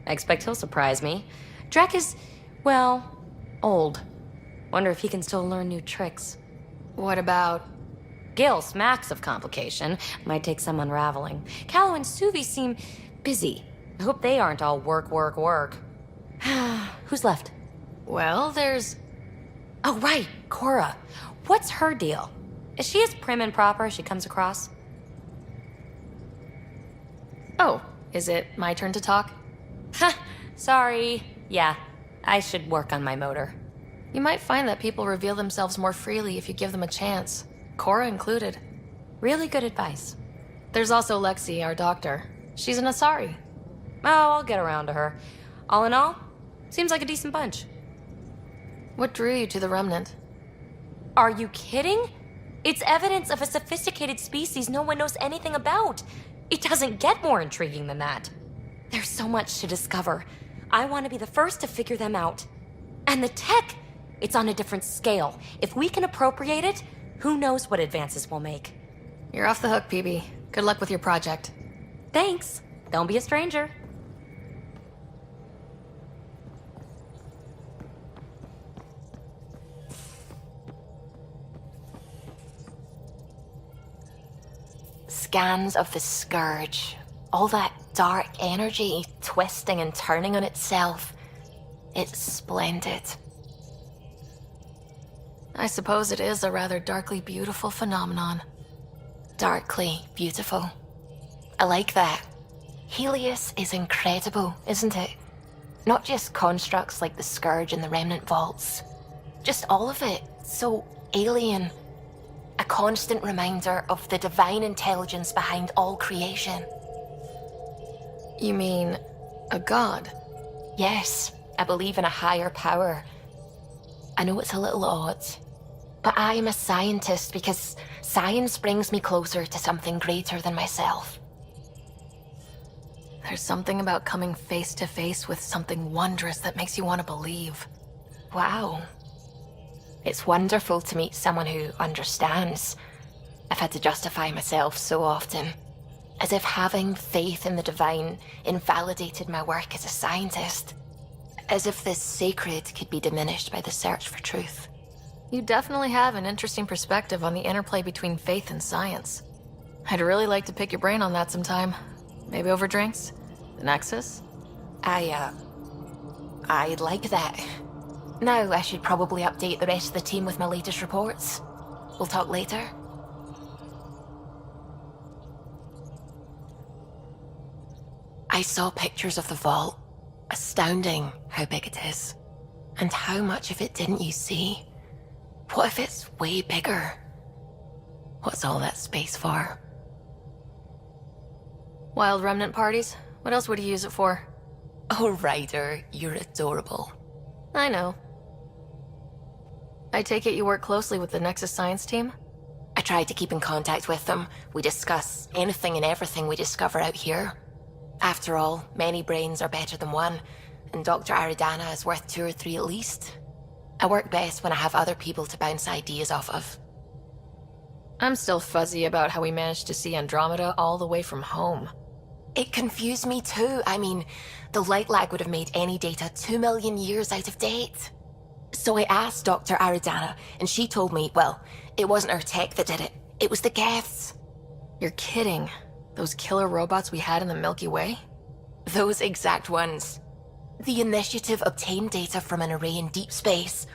I expect he'll surprise me. Drek is, well, old. Wonder if he can still learn new tricks. What about... Gil smacks of complication. Might take some unraveling. Callow and Suvi seem busy. I hope they aren't all work, work, work. Who's left? Well, there's... Oh, right, Cora. What's her deal? Is she as prim and proper as she comes across? Oh, is it my turn to talk? Ha! Sorry. Yeah, I should work on my motor. You might find that people reveal themselves more freely if you give them a chance. Cora included. Really good advice. There's also Lexi, our doctor. She's an Asari. Oh, I'll get around to her. All in all, seems like a decent bunch. What drew you to the Remnant? Are you kidding? It's evidence of a sophisticated species no one knows anything about. It doesn't get more intriguing than that. There's so much to discover. I want to be the first to figure them out. And the tech, it's on a different scale. If we can appropriate it, who knows what advances we'll make. You're off the hook, PB. Good luck with your project. Thanks. Don't be a stranger. Scans of the Scourge. All that dark energy twisting and turning on itself. It's splendid. I suppose it is a rather darkly beautiful phenomenon. Darkly beautiful. I like that. Helios is incredible, isn't it? Not just constructs like the Scourge and the Remnant Vaults. Just all of it. So alien. A constant reminder of the divine intelligence behind all creation. You mean a god? Yes, I believe in a higher power. I know it's a little odd, but I am a scientist because science brings me closer to something greater than myself. There's something about coming face to face with something wondrous that makes you want to believe. Wow. It's wonderful to meet someone who understands. I've had to justify myself so often, as if having faith in the divine invalidated my work as a scientist. As if this sacred could be diminished by the search for truth. You definitely have an interesting perspective on the interplay between faith and science. I'd really like to pick your brain on that sometime. Maybe over drinks? The Nexus? I'd like that. Now I should probably update the rest of the team with my latest reports. We'll talk later. I saw pictures of the vault. Astounding how big it is. And how much of it didn't you see? What if it's way bigger? What's all that space for? Wild remnant parties? What else would you use it for? Oh, Ryder, you're adorable. I know. I take it you work closely with the Nexus science team? I try to keep in contact with them. We discuss anything and everything we discover out here. After all, many brains are better than one, and Dr. Aridana is worth 2 or 3 at least. I work best when I have other people to bounce ideas off of. I'm still fuzzy about how we managed to see Andromeda all the way from home. It confused me too. I mean, the light lag would have made any data 2 million years out of date. So I asked Dr. Aridana, and she told me, well, it wasn't our tech that did it. It was the Geths. You're kidding. Those killer robots we had in the Milky Way? Those exact ones. The initiative obtained data from an array in deep space,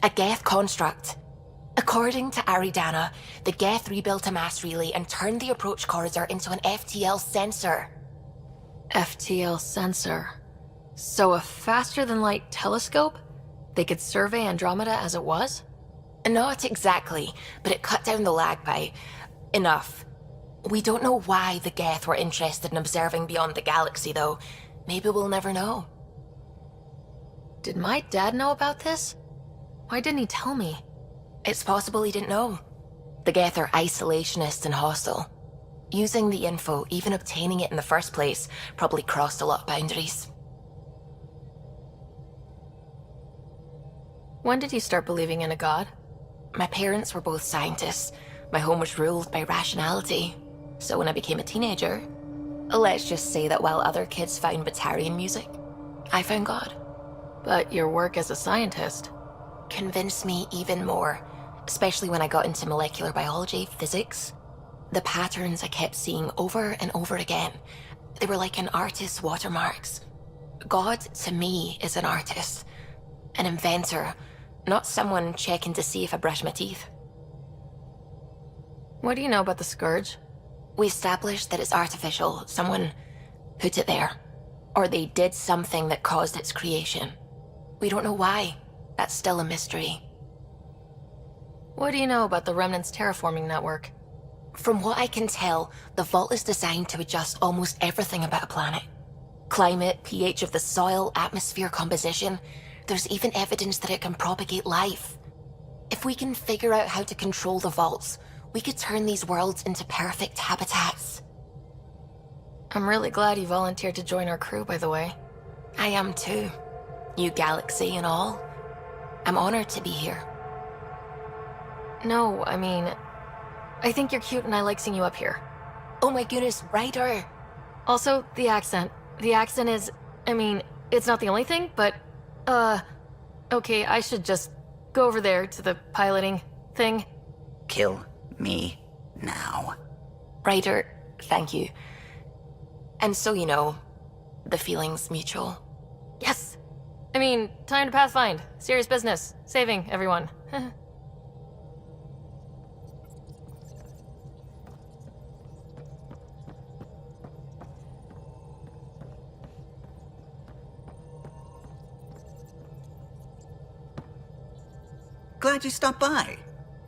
a Geth construct. According to Aridana, the Geth rebuilt a mass relay and turned the approach corridor into an FTL sensor. FTL sensor. So a faster-than-light telescope? They could survey Andromeda as it was? Not exactly, but it cut down the lag by enough. We don't know why the Geth were interested in observing beyond the galaxy, though. Maybe we'll never know. Did my dad know about this? Why didn't he tell me? It's possible he didn't know. The Geth are isolationist and hostile. Using the info, even obtaining it in the first place, probably crossed a lot of boundaries. When did you start believing in a god? My parents were both scientists. My home was ruled by rationality. So when I became a teenager, let's just say that while other kids found Batarian music, I found God. But your work as a scientist convinced me even more, especially when I got into molecular biology, physics. The patterns I kept seeing over and over again, they were like an artist's watermarks. God, to me, is an artist, an inventor, not someone checking to see if I brush my teeth. What do you know about the Scourge? We established that it's artificial. Someone put it there. Or they did something that caused its creation. We don't know why. That's still a mystery. What do you know about the Remnant's terraforming network? From what I can tell, the vault is designed to adjust almost everything about a planet. Climate, pH of the soil, atmosphere composition. There's even evidence that it can propagate life. If we can figure out how to control the vaults, we could turn these worlds into perfect habitats. I'm really glad you volunteered to join our crew, by the way. I am too. New galaxy and all. I'm honored to be here. No, I mean, I think you're cute and I like seeing you up here. Oh my goodness, Raider! Also, the accent. The accent is, I mean, it's not the only thing, but, okay, I should just go over there to the piloting thing. Kill me now. Raider, thank you. And so you know, the feeling's mutual. Yes! I mean, time to pathfind. Serious business. Saving everyone. Glad you stopped by.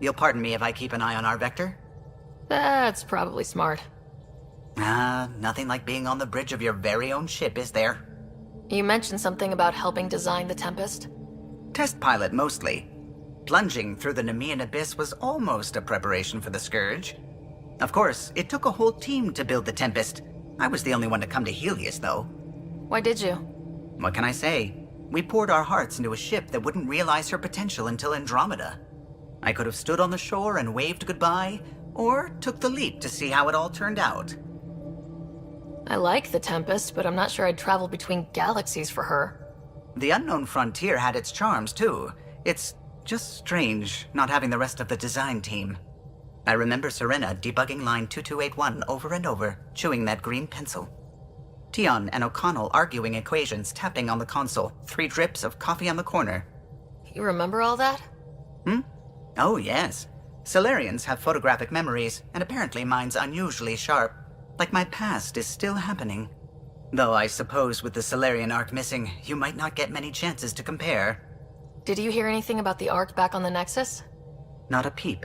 You'll pardon me if I keep an eye on our vector? That's probably smart. Nothing like being on the bridge of your very own ship, is there? You mentioned something about helping design the Tempest? Test pilot, mostly. Plunging through the Nemean abyss was almost a preparation for the Scourge. Of course, it took a whole team to build the Tempest. I was the only one to come to Helios, though. Why did you? What can I say? We poured our hearts into a ship that wouldn't realize her potential until Andromeda. I could have stood on the shore and waved goodbye, or took the leap to see how it all turned out. I like the Tempest, but I'm not sure I'd travel between galaxies for her. The unknown frontier had its charms, too. It's just strange not having the rest of the design team. I remember Serena debugging line 2281 over and over, chewing that green pencil. Tion and O'Connell arguing equations, tapping on the console, 3 drips of coffee on the corner. You remember all that? Oh, yes. Solarians have photographic memories, and apparently mine's unusually sharp. Like my past is still happening. Though I suppose with the Solarian arc missing, you might not get many chances to compare. Did you hear anything about the arc back on the Nexus? Not a peep.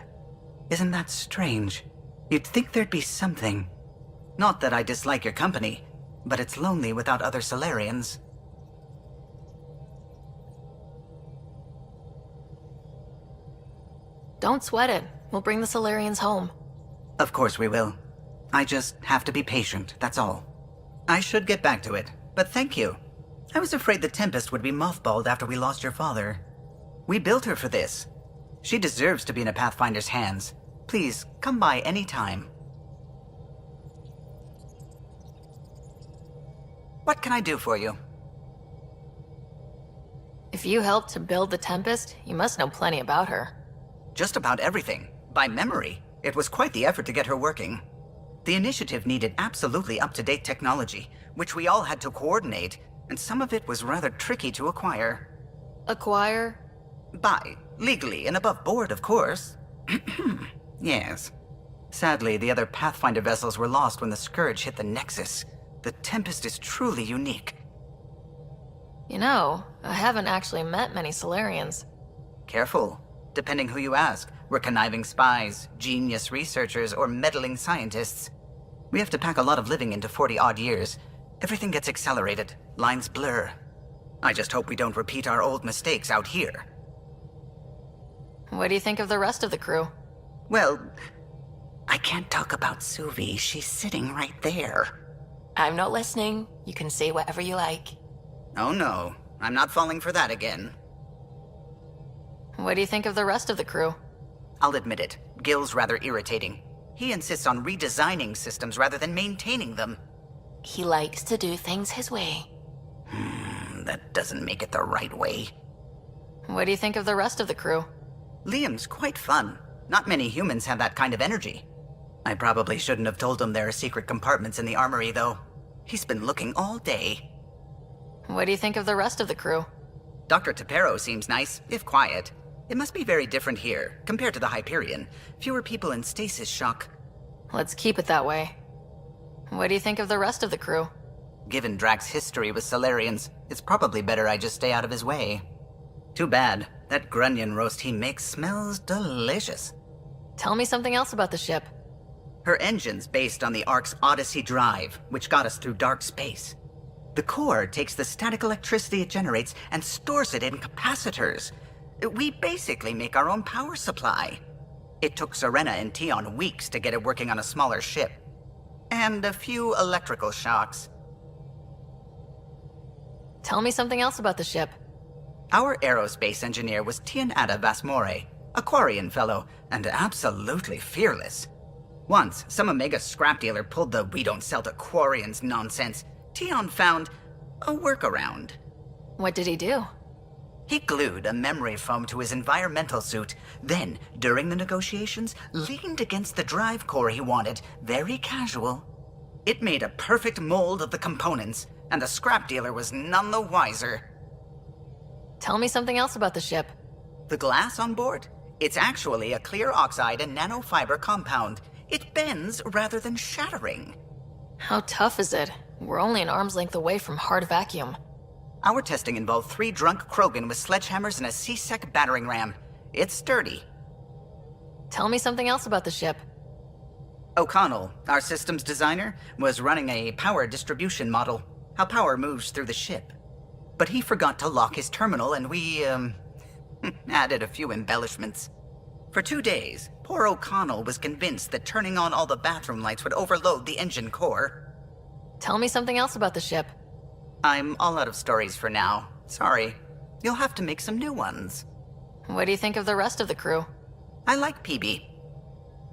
Isn't that strange? You'd think there'd be something. Not that I dislike your company, but it's lonely without other Solarians. Don't sweat it. We'll bring the Solarians home. Of course we will. I just have to be patient, that's all. I should get back to it, but thank you. I was afraid the Tempest would be mothballed after we lost your father. We built her for this. She deserves to be in a Pathfinder's hands. Please, come by any time. What can I do for you? If you helped to build the Tempest, you must know plenty about her. Just about everything. By memory. It was quite the effort to get her working. The initiative needed absolutely up-to-date technology, which we all had to coordinate, and some of it was rather tricky to acquire. Acquire? Buy, legally and above board, of course. Yes. Sadly, the other Pathfinder vessels were lost when the Scourge hit the Nexus. The Tempest is truly unique. You know, I haven't actually met many Solarians. Careful. Depending who you ask, we're conniving spies, genius researchers, or meddling scientists. We have to pack a lot of living into 40-odd years. Everything gets accelerated, lines blur. I just hope we don't repeat our old mistakes out here. What do you think of the rest of the crew? Well, I can't talk about Suvi. She's sitting right there. I'm not listening. You can say whatever you like. Oh no, I'm not falling for that again. What do you think of the rest of the crew? I'll admit it, Gil's rather irritating. He insists on redesigning systems rather than maintaining them. He likes to do things his way. That doesn't make it the right way. What do you think of the rest of the crew? Liam's quite fun. Not many humans have that kind of energy. I probably shouldn't have told him there are secret compartments in the armory, though. He's been looking all day. What do you think of the rest of the crew? Dr. Tapero seems nice, if quiet. It must be very different here, compared to the Hyperion. Fewer people in stasis shock. Let's keep it that way. What do you think of the rest of the crew? Given Drax's history with Solarians, it's probably better I just stay out of his way. Too bad. That grunion roast he makes smells delicious. Tell me something else about the ship. Her engine's based on the Ark's Odyssey drive, which got us through dark space. The core takes the static electricity it generates and stores it in capacitors. We basically make our own power supply. It took Serena and Tion weeks to get it working on a smaller ship. And a few electrical shocks. Tell me something else about the ship. Our aerospace engineer was Tianada Vasmore, a Quarian fellow, and absolutely fearless. Once, some Omega scrap dealer pulled the "we don't sell to Quarians" nonsense. Tion found a workaround. What did he do? He glued a memory foam to his environmental suit, then, during the negotiations, leaned against the drive core he wanted, very casual. It made a perfect mold of the components, and the scrap dealer was none the wiser. Tell me something else about the ship. The glass on board? It's actually a clear oxide and nanofiber compound. It bends rather than shattering. How tough is it? We're only an arm's length away from hard vacuum. Our testing involved 3 drunk Krogan with sledgehammers and a C-Sec battering ram. It's sturdy. Tell me something else about the ship. O'Connell, our systems designer, was running a power distribution model, how power moves through the ship. But he forgot to lock his terminal and we, added a few embellishments. For 2 days, poor O'Connell was convinced that turning on all the bathroom lights would overload the engine core. Tell me something else about the ship. I'm all out of stories for now. Sorry. You'll have to make some new ones. What do you think of the rest of the crew? I like PB.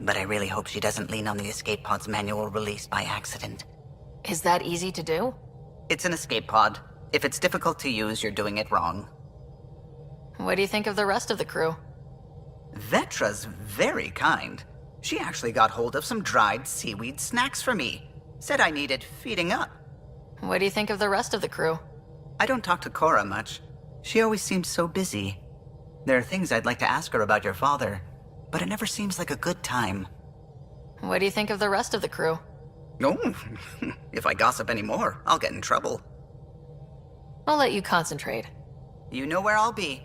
But I really hope she doesn't lean on the escape pod's manual release by accident. Is that easy to do? It's an escape pod. If it's difficult to use, you're doing it wrong. What do you think of the rest of the crew? Vetra's very kind. She actually got hold of some dried seaweed snacks for me. Said I needed feeding up. What do you think of the rest of the crew? I don't talk to Cora much. She always seems so busy. There are things I'd like to ask her about your father, but it never seems like a good time. What do you think of the rest of the crew? Oh, if I gossip anymore, I'll get in trouble. I'll let you concentrate. You know where I'll be.